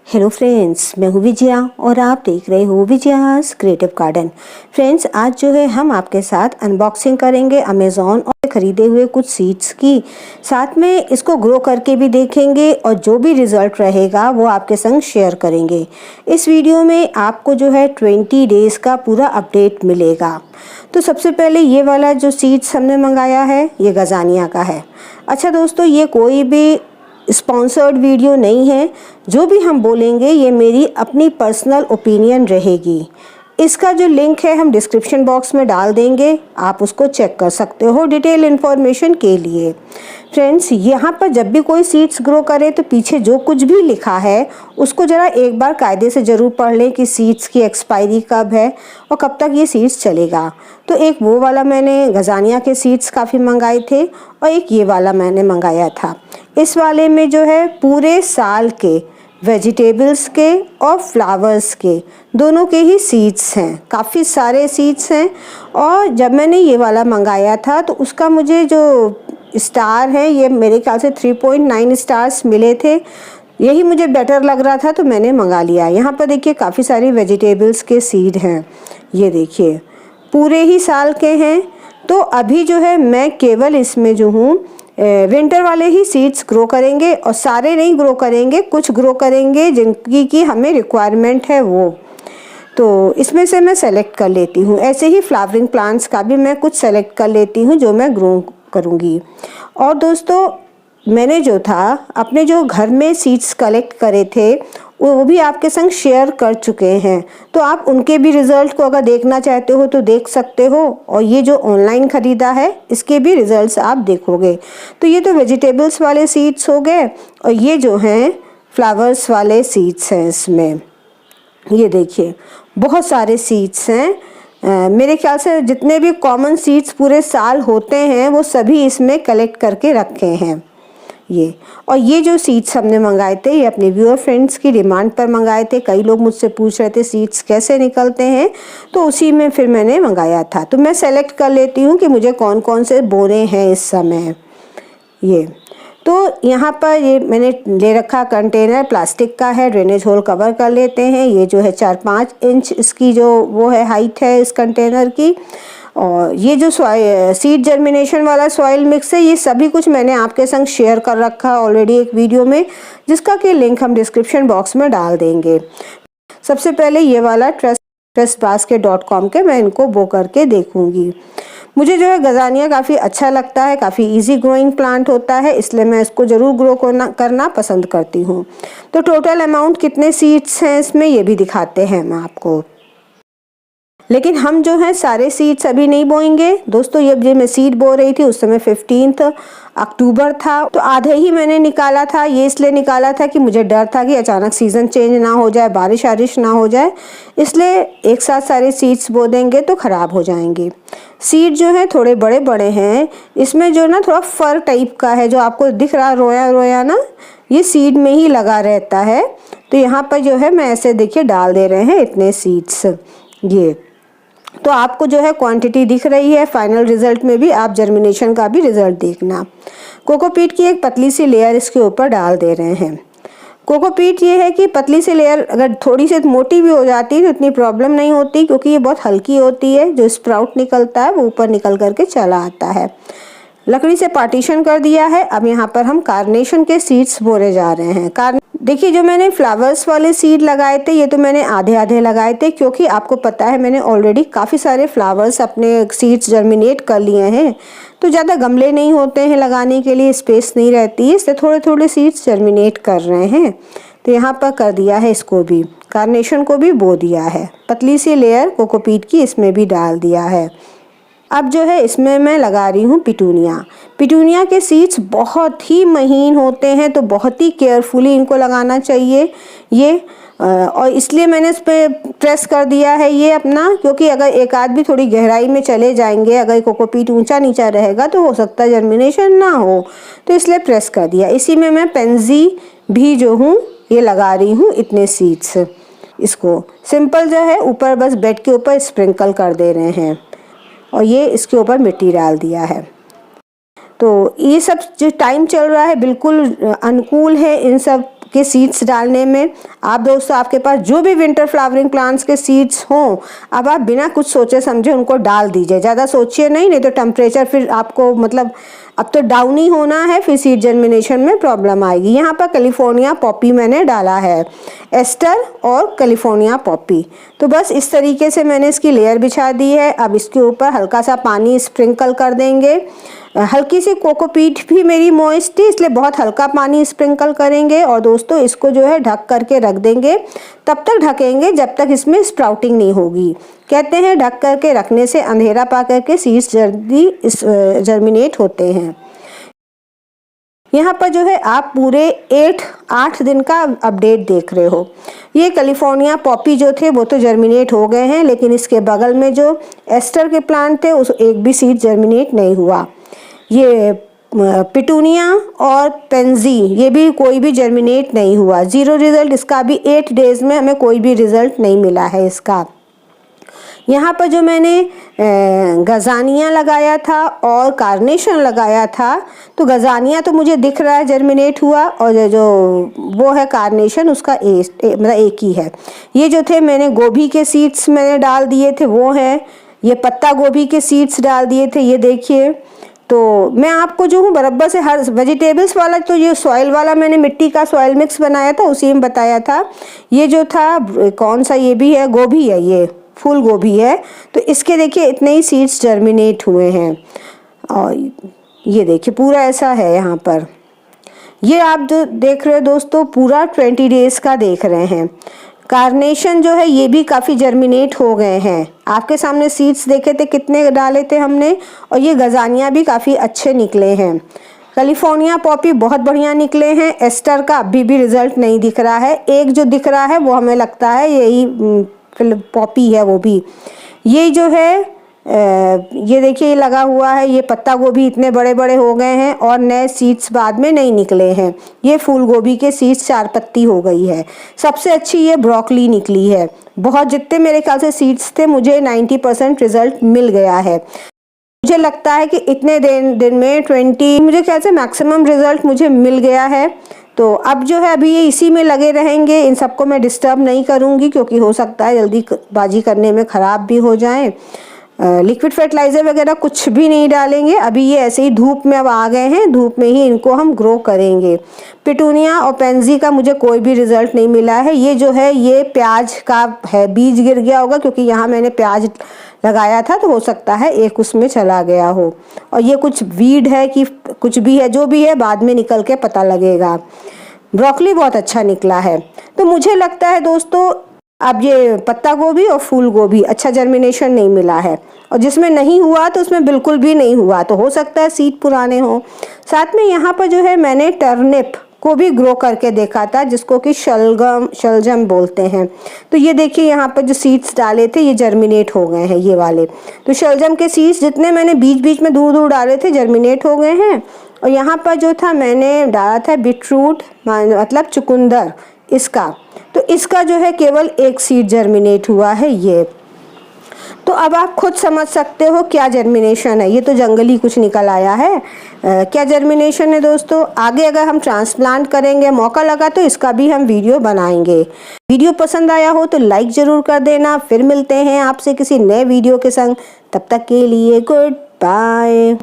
Hello friends, मैं हूँ विजया और आप देख रहे हो विजयास क्रिएटिव गार्डन। फ्रेंड्स, आज जो है हम आपके साथ अनबॉक्सिंग करेंगे अमेज़ॉन और ख़रीदे हुए कुछ सीड्स की। साथ में इसको ग्रो करके भी देखेंगे और जो भी रिज़ल्ट रहेगा वो आपके संग शेयर करेंगे। इस वीडियो में आपको जो है 20 डेज़ का पूरा अपडेट मिलेगा। तो सबसे पहले ये वाला जो सीड्स हमने मंगाया है ये गजानिया का है। अच्छा दोस्तों, ये कोई भी स्पॉन्सर्ड वीडियो नहीं है। जो भी हम बोलेंगे ये मेरी अपनी पर्सनल ओपिनियन रहेगी। इसका जो लिंक है हम डिस्क्रिप्शन बॉक्स में डाल देंगे, आप उसको चेक कर सकते हो डिटेल इन्फॉर्मेशन के लिए। फ्रेंड्स, यहाँ पर जब भी कोई सीड्स ग्रो करे तो पीछे जो कुछ भी लिखा है उसको ज़रा एक बार कायदे से ज़रूर पढ़ लें कि सीड्स की एक्सपायरी कब है और कब तक ये सीड्स चलेगा। तो एक वो वाला मैंने गजानिया के सीड्स काफ़ी मंगाए थे और एक ये वाला मैंने मंगाया था। इस वाले में जो है पूरे साल के वेजिटेबल्स के और फ्लावर्स के दोनों के ही सीड्स हैं, काफ़ी सारे सीड्स हैं। और जब मैंने ये वाला मंगाया था तो उसका मुझे जो स्टार है ये मेरे ख्याल से 3.9 स्टार्स मिले थे। यही मुझे बेटर लग रहा था तो मैंने मंगा लिया। यहाँ पर देखिए काफ़ी सारी वेजिटेबल्स के सीड हैं, ये देखिए पूरे ही साल के हैं। तो अभी जो है मैं केवल इसमें जो हूँ विंटर वाले ही सीड्स ग्रो करेंगे और सारे नहीं ग्रो करेंगे, कुछ ग्रो करेंगे जिनकी की हमें रिक्वायरमेंट है वो। तो इसमें से मैं सेलेक्ट कर लेती हूँ। ऐसे ही फ्लावरिंग प्लांट्स का भी मैं कुछ सेलेक्ट कर लेती हूँ जो मैं ग्रो करूँगी। और दोस्तों, मैंने जो था अपने जो घर में सीड्स कलेक्ट करे थे वो भी आपके संग शेयर कर चुके हैं, तो आप उनके भी रिज़ल्ट को अगर देखना चाहते हो तो देख सकते हो। और ये जो ऑनलाइन ख़रीदा है इसके भी रिज़ल्ट्स आप देखोगे। तो ये तो वेजिटेबल्स वाले सीड्स हो गए और ये जो हैं फ्लावर्स वाले सीड्स हैं। इसमें ये देखिए बहुत सारे सीड्स हैं। मेरे ख्याल से जितने भी कॉमन सीड्स पूरे साल होते हैं वो सभी इसमें कलेक्ट करके रखे हैं ये। और ये जो सीड्स हमने मंगाए थे ये अपने व्यूअर फ्रेंड्स की डिमांड पर मंगाए थे। कई लोग मुझसे पूछ रहे थे सीड्स कैसे निकलते हैं, तो उसी में फिर मैंने मंगाया था। तो मैं सेलेक्ट कर लेती हूँ कि मुझे कौन कौन से बोरे हैं इस समय। ये तो यहाँ पर ये मैंने ले रखा कंटेनर प्लास्टिक का है, ड्रेनेज होल कवर कर लेते हैं। ये जो है 4-5 इंच इसकी जो वो है हाइट है इस कंटेनर की। और ये जो सीड जर्मिनेशन वाला सॉइल मिक्स है ये सभी कुछ मैंने आपके संग शेयर कर रखा है ऑलरेडी एक वीडियो में, जिसका कि लिंक हम डिस्क्रिप्शन बॉक्स में डाल देंगे। सबसे पहले ये वाला trustbasket.com के मैं इनको बो करके देखूंगी। मुझे जो है गजानिया काफ़ी अच्छा लगता है, काफ़ी इजी ग्रोइंग प्लांट होता है, इसलिए मैं इसको ज़रूर ग्रो करना पसंद करती हूँ। तो टोटल अमाउंट कितने सीड्स हैं इसमें ये भी दिखाते हैं मैं आपको। लेकिन हम जो है सारे सीड्स अभी नहीं बोएंगे दोस्तों। ये मैं सीड बो रही थी उस समय 15 अक्टूबर था, तो आधे ही मैंने निकाला था। ये इसलिए निकाला था कि मुझे डर था कि अचानक सीज़न चेंज ना हो जाए, बारिश वारिश ना हो जाए, इसलिए एक साथ सारे सीड्स बो देंगे तो ख़राब हो जाएंगे। सीड जो है थोड़े बड़े बड़े हैं, इसमें जो ना थोड़ा फर टाइप का है जो आपको दिख रहा रोया रोया ना, ये सीड में ही लगा रहता है। तो यहाँ पर जो है मैं ऐसे देखिए डाल दे रहे हैं इतने सीड्स। ये तो आपको जो है क्वांटिटी दिख रही है। फाइनल रिजल्ट में भी आप जर्मिनेशन का भी रिजल्ट देखना। कोकोपीट की एक पतली सी लेयर इसके ऊपर डाल दे रहे हैं। कोकोपीट ये है कि पतली सी लेयर अगर थोड़ी सी मोटी भी हो जाती है तो इतनी प्रॉब्लम नहीं होती, क्योंकि ये बहुत हल्की होती है। जो स्प्राउट निकलता है वो ऊपर निकल करके चला आता है। लकड़ी से पार्टीशन कर दिया है। अब यहाँ पर हम कार्नेशन के सीड्स बोरे जा रहे हैं। देखिए जो मैंने फ्लावर्स वाले सीड लगाए थे ये तो मैंने आधे आधे लगाए थे, क्योंकि आपको पता है मैंने ऑलरेडी काफ़ी सारे फ्लावर्स अपने सीड्स जर्मिनेट कर लिए हैं। तो ज़्यादा गमले नहीं होते हैं लगाने के लिए, स्पेस नहीं रहती है, इससे थोड़े थोड़े सीड्स जर्मिनेट कर रहे हैं। तो यहाँ पर कर दिया है, इसको भी कार्नेशन को भी बो दिया है। पतली सी लेयर कोकोपीट की इसमें भी डाल दिया है। अब जो है इसमें मैं लगा रही हूँ पिटूनिया। पिटूनिया के सीड्स बहुत ही महीन होते हैं, तो बहुत ही केयरफुली इनको लगाना चाहिए ये। और इसलिए मैंने इस पर प्रेस कर दिया है ये अपना, क्योंकि अगर एक आध भी थोड़ी गहराई में चले जाएंगे, अगर कोकोपीट ऊंचा नीचा रहेगा तो हो सकता है जर्मिनेशन ना हो, तो इसलिए प्रेस कर दिया। इसी में मैं पेंजी भी जो हूँ ये लगा रही हूँ इतने सीड्स। इसको सिंपल जो है ऊपर बस बेड के ऊपर स्प्रिंकल कर दे रहे हैं और ये इसके ऊपर मिट्टी डाल दिया है। तो ये सब जो टाइम चल रहा है बिल्कुल अनुकूल है इन सब के सीड्स डालने में। आप दोस्तों आपके पास जो भी विंटर फ्लावरिंग प्लांट्स के सीड्स हों, अब आप बिना कुछ सोचे समझे उनको डाल दीजिए। ज़्यादा सोचिए नहीं तो टेम्परेचर फिर आपको मतलब अब तो डाउन ही होना है, फिर सीड जर्मिनेशन में प्रॉब्लम आएगी। यहाँ पर कैलिफोर्निया पॉपी मैंने डाला है, एस्टर और कैलिफोर्निया पॉपी। तो बस इस तरीके से मैंने इसकी लेयर बिछा दी है। अब इसके ऊपर हल्का सा पानी स्प्रिंकल कर देंगे। हल्की सी कोकोपीट भी मेरी मॉइस्ट थी, इसलिए बहुत हल्का पानी स्प्रिंकल करेंगे। और दोस्तों इसको जो है ढक करके रख देंगे। तब तक ढकेंगे जब तक इसमें स्प्राउटिंग नहीं होगी। कहते हैं ढक करके रखने से अंधेरा पा करके सीड्स जल्दी जर्मिनेट होते हैं। यहाँ पर जो है आप पूरे 8 दिन का अपडेट देख रहे हो। ये कैलिफोर्निया पॉपी जो थे वो तो जर्मिनेट हो गए हैं, लेकिन इसके बगल में जो एस्टर के प्लांट थे उस एक भी सीड जर्मिनेट नहीं हुआ। ये पिटूनिया और पेंजी ये भी कोई भी जर्मिनेट नहीं हुआ, 0 रिजल्ट इसका। भी 8 डेज में हमें कोई भी रिजल्ट नहीं मिला है इसका। यहाँ पर जो मैंने गजानिया लगाया था और कार्नेशन लगाया था, तो गजानिया तो मुझे दिख रहा है जर्मिनेट हुआ, और जो वो है कार्नेशन उसका मतलब एक ही है। ये जो थे मैंने गोभी के सीड्स मैंने डाल दिए थे वो हैं। ये पत्ता गोभी के सीड्स डाल दिए थे, ये देखिए। तो मैं आपको जो हूँ बराबर से हर वेजिटेबल्स वाला, तो ये सॉइल वाला मैंने मिट्टी का सॉइल मिक्स बनाया था उसी में बताया था। ये जो था कौन सा, ये भी है गोभी है, ये फूल गोभी है। तो इसके देखिए इतने ही सीड्स जर्मिनेट हुए हैं। और ये देखिए पूरा ऐसा है यहाँ पर। ये आप जो देख रहे हो दोस्तों पूरा 20 डेज का देख रहे हैं। कार्नेशन जो है ये भी काफ़ी जर्मिनेट हो गए हैं। आपके सामने सीड्स देखे थे कितने डाले थे हमने। और ये गजानिया भी काफ़ी अच्छे निकले हैं। कैलिफोर्निया पॉपी बहुत बढ़िया निकले हैं। एस्टर का अभी भी रिजल्ट नहीं दिख रहा है। एक जो दिख रहा है वो हमें लगता है यही पॉपी है वो भी। ये जो है ये देखिए ये लगा हुआ है। ये पत्ता गोभी इतने बड़े बड़े हो गए हैं और नए सीड्स बाद में नहीं निकले हैं। ये फूल गोभी के सीड्स 4 पत्ती हो गई है। सबसे अच्छी ये ब्रोकली निकली है। बहुत जितने मेरे ख्याल से सीड्स थे मुझे 90% रिजल्ट मिल गया है। मुझे लगता है कि इतने दिन में 20 मुझे ख्याल से मैक्सिमम रिजल्ट मुझे मिल गया है। तो अब जो है अभी ये इसी में लगे रहेंगे। इन सबको मैं डिस्टर्ब नहीं करूँगी क्योंकि हो सकता है जल्दीबाजी करने में ख़राब भी हो जाएं। लिक्विड फर्टिलाइज़र वगैरह कुछ भी नहीं डालेंगे। अभी ये ऐसे ही धूप में अब आ गए हैं, धूप में ही इनको हम ग्रो करेंगे। पिटूनिया और पेंजी का मुझे कोई भी रिज़ल्ट नहीं मिला है। ये जो है ये प्याज का है, बीज गिर गया होगा क्योंकि यहाँ मैंने प्याज लगाया था तो हो सकता है एक उसमें चला गया हो। और ये कुछ वीड है कि कुछ भी है, जो भी है बाद में निकल के पता लगेगा। ब्रोकली बहुत अच्छा निकला है। तो मुझे लगता है दोस्तों अब ये पत्ता गोभी और फूल गोभी अच्छा जर्मिनेशन नहीं मिला है, और जिसमें नहीं हुआ तो उसमें बिल्कुल भी नहीं हुआ, तो हो सकता है सीड पुराने हों। साथ में यहाँ पर जो है मैंने टर्निप को भी ग्रो करके देखा था, जिसको कि शलजम बोलते हैं। तो ये देखिए यहाँ पर जो सीड्स डाले थे ये जर्मिनेट हो गए हैं, ये वाले। तो शलजम के सीड्स जितने मैंने बीच बीच में दूर दूर डाले थे जर्मिनेट हो गए हैं। और यहाँ पर जो था मैंने डाला था बीटरूट मतलब चुकंदर इसका, तो इसका जो है केवल एक सीड जर्मिनेट हुआ है ये। तो अब आप खुद समझ सकते हो क्या जर्मिनेशन है। ये तो जंगली कुछ निकल आया है। क्या जर्मिनेशन है दोस्तों। आगे अगर हम ट्रांसप्लांट करेंगे, मौका लगा तो इसका भी हम वीडियो बनाएंगे। वीडियो पसंद आया हो तो लाइक ज़रूर कर देना। फिर मिलते हैं आपसे किसी नए वीडियो के संग। तब तक के लिए गुड बाय।